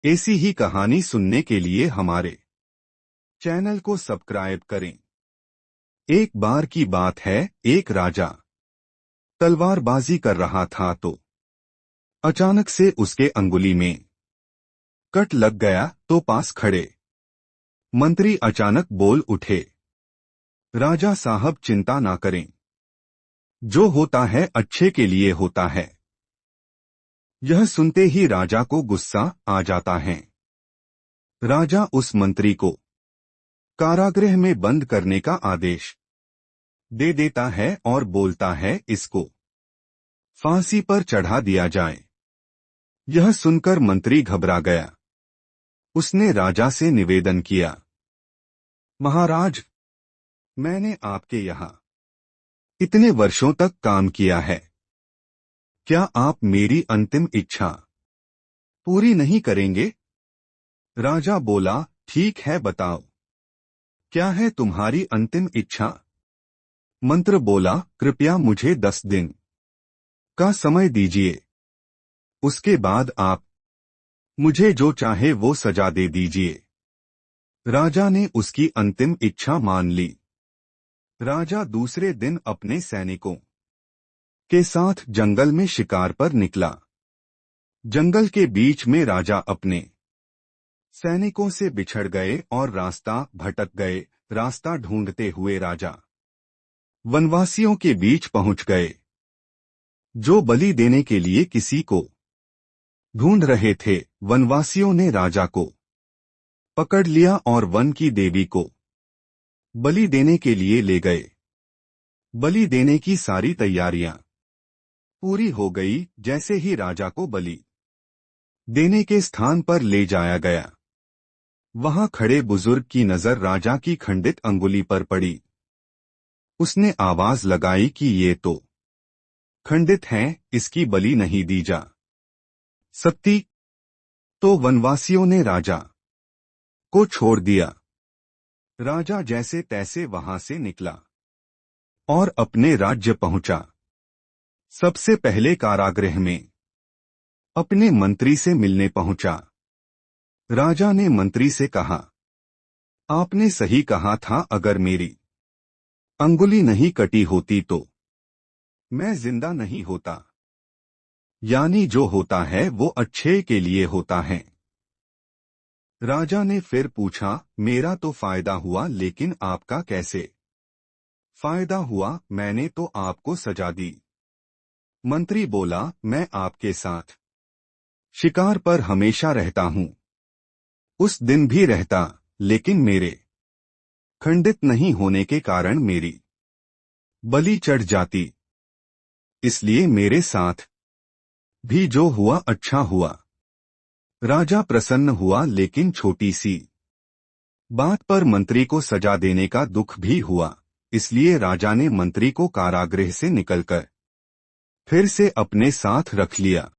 ऐसी ही कहानी सुनने के लिए हमारे चैनल को सब्सक्राइब करें। एक बार की बात है, एक राजा तलवारबाजी कर रहा था तो अचानक से उसके अंगुली में कट लग गया। तो पास खड़े मंत्री अचानक बोल उठे, राजा साहब चिंता ना करें, जो होता है अच्छे के लिए होता है। यह सुनते ही राजा को गुस्सा आ जाता है। राजा उस मंत्री को कारागृह में बंद करने का आदेश दे देता है और बोलता है, इसको फांसी पर चढ़ा दिया जाए। यह सुनकर मंत्री घबरा गया। उसने राजा से निवेदन किया, महाराज, मैंने आपके यहाँ इतने वर्षों तक काम किया है, क्या आप मेरी अंतिम इच्छा पूरी नहीं करेंगे? राजा बोला, ठीक है, बताओ, क्या है तुम्हारी अंतिम इच्छा? मंत्र बोला, कृपया मुझे 10 दिन का समय दीजिए, उसके बाद आप मुझे जो चाहे वो सजा दे दीजिए। राजा ने उसकी अंतिम इच्छा मान ली। राजा दूसरे दिन अपने सैनिकों के साथ जंगल में शिकार पर निकला। जंगल के बीच में राजा अपने सैनिकों से बिछड़ गए और रास्ता भटक गए। रास्ता ढूंढते हुए राजा वनवासियों के बीच पहुंच गए, जो बलि देने के लिए किसी को ढूंढ रहे थे। वनवासियों ने राजा को पकड़ लिया और वन की देवी को बलि देने के लिए ले गए। बलि देने की सारी तैयारियां पूरी हो गई। जैसे ही राजा को बलि देने के स्थान पर ले जाया गया, वहां खड़े बुजुर्ग की नजर राजा की खंडित अंगुली पर पड़ी। उसने आवाज लगाई कि ये तो खंडित है, इसकी बलि नहीं दी जा सकती। तो वनवासियों ने राजा को छोड़ दिया। राजा जैसे तैसे वहां से निकला और अपने राज्य पहुंचा। सबसे पहले कारागृह में अपने मंत्री से मिलने पहुंचा। राजा ने मंत्री से कहा, आपने सही कहा था, अगर मेरी अंगुली नहीं कटी होती तो मैं जिंदा नहीं होता। यानी जो होता है वो अच्छे के लिए होता है। राजा ने फिर पूछा, मेरा तो फायदा हुआ, लेकिन आपका कैसे फायदा हुआ? मैंने तो आपको सजा दी। मंत्री बोला, मैं आपके साथ शिकार पर हमेशा रहता हूं। उस दिन भी रहता, लेकिन मेरे खंडित नहीं होने के कारण मेरी बलि चढ़ जाती। इसलिए मेरे साथ भी जो हुआ अच्छा हुआ। राजा प्रसन्न हुआ, लेकिन छोटी सी बात पर मंत्री को सजा देने का दुख भी हुआ। इसलिए राजा ने मंत्री को कारागृह से निकलकर फिर से अपने साथ रख लिया।